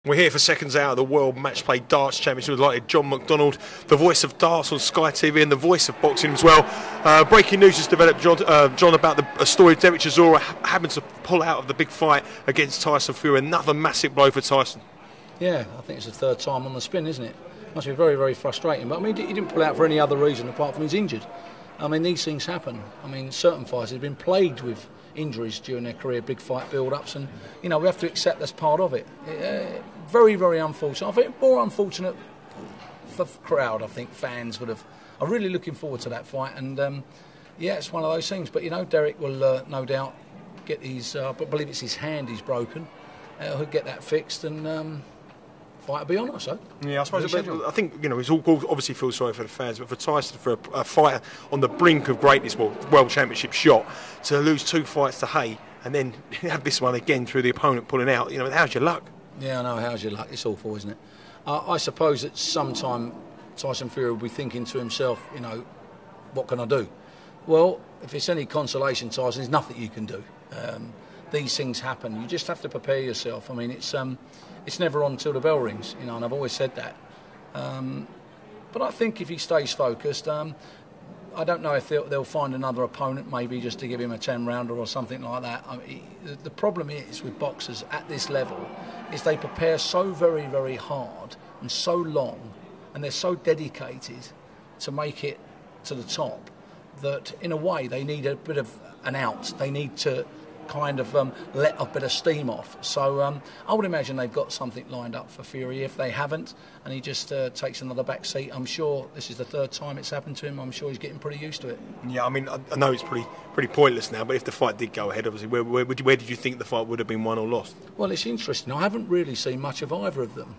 We're here for seconds out of the World Match Play Darts Championship with Light John McDonald, the voice of darts on Sky TV and the voice of boxing as well. Breaking news just developed, John, about a story of Dereck Chisora having to pull out of the big fight against Tyson Fury. Another massive blow for Tyson. Yeah, I think it's the third time on the spin, isn't it? Must be very, very frustrating. But I mean, he didn't pull out for any other reason apart from he's injured. I mean, these things happen. I mean, certain fighters have been plagued with injuries during their career, big fight build-ups, and you know we have to accept that's part of it. Very, very unfortunate. I think more unfortunate for the crowd. I think fans would have. I'm really looking forward to that fight, and yeah, it's one of those things. But you know, Dereck will no doubt get his. But I believe it's his hand he's broken. He'll get that fixed and. Fight will be on, so. Yeah, I suppose. I think it's all obviously feel sorry for the fans, but for Tyson, for a fighter on the brink of greatness, World Championship shot, to lose 2 fights to Hay and then have this one again through the opponent pulling out. You know, how's your luck? Yeah, I know. How's your luck? It's awful, isn't it? I suppose that sometime Tyson Fury will be thinking to himself, you know, what can I do? Well, if it's any consolation, Tyson, there's nothing you can do. These things happen. You just have to prepare yourself. I mean, it's never on till the bell rings, you know, and I've always said that. But I think if he stays focused, I don't know if they'll find another opponent, maybe just to give him a 10-rounder or something like that. I mean, the problem is with boxers at this level is they prepare so very, very hard and so long, and they're so dedicated to make it to the top that, in a way, they need a bit of an out. They need to kind of let a bit of steam off. So I would imagine they've got something lined up for Fury. If they haven't, and he just takes another back seat, I'm sure this is the third time it's happened to him. I'm sure he's getting pretty used to it. Yeah, I mean, I know it's pretty pointless now, but if the fight did go ahead, obviously, where did you think the fight would have been won or lost? Well, it's interesting. I haven't really seen much of either of them.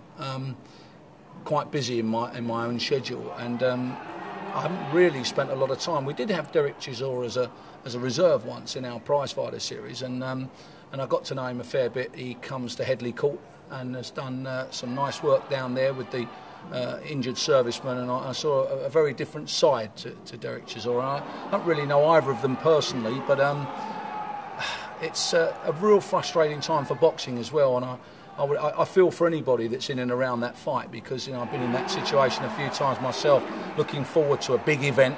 Quite busy in my own schedule, and I haven't really spent a lot of time. We did have Dereck Chisora as a reserve once in our prize fighter series, and I got to know him a fair bit. He comes to Headley Court and has done some nice work down there with the injured servicemen, and I saw a very different side to Dereck Chisora. I don't really know either of them personally, but it's a real frustrating time for boxing as well, and I feel for anybody that's in and around that fight, because I've been in that situation a few times myself, looking forward to a big event,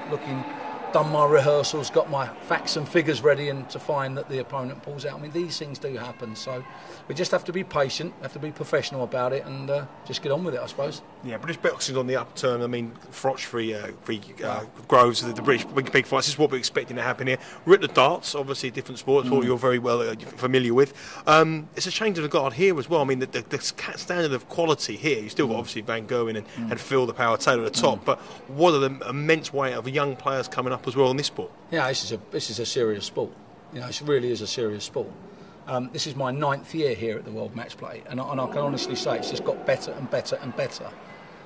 done my rehearsals, got my facts and figures ready, and to find that the opponent pulls out. I mean, these things do happen, so we just have to be patient, have to be professional about it, and just get on with it, I suppose. Yeah, British boxing's on the upturn. I mean, Frotch v Groves, the British big fights, this is what we're expecting to happen here. We're at the darts, obviously a different sport, what you're very well familiar with. It's a change of the guard here as well. I mean, the standard of quality here, you've still got obviously Van Gerwen and Phil the Power Taylor at the top, but what are the immense weight of young players coming up as well in this sport? Yeah, this is a serious sport. You know, it really is a serious sport. This is my 9th year here at the World Match Play, and I can honestly say it's just got better and better and better.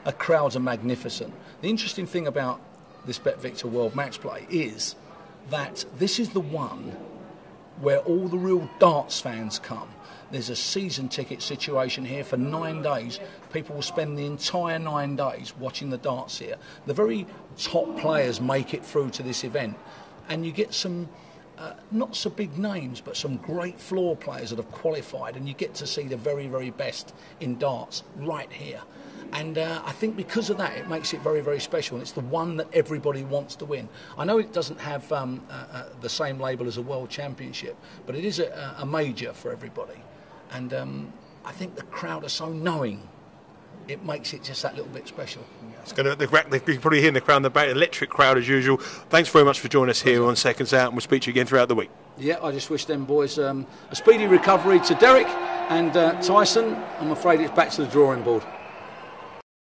The crowds are magnificent. The interesting thing about this Bet Victor World Match Play is that this is the one where all the real darts fans come. There's a season ticket situation here for 9 days. People will spend the entire 9 days watching the darts here. The very top players make it through to this event, and you get some not so big names, but some great floor players that have qualified, and you get to see the very, very best in darts right here. And I think because of that, it makes it very, very special, and it's the one that everybody wants to win. I know it doesn't have the same label as a World Championship, but it is a major for everybody. And I think the crowd are so knowing, it makes it just that little bit special. It's going to, you can probably hear in the crowd in the back, electric crowd as usual. Thanks very much for joining us here on Seconds Out, and we'll speak to you again throughout the week. Yeah, I just wish them boys a speedy recovery to Dereck and Tyson. I'm afraid it's back to the drawing board.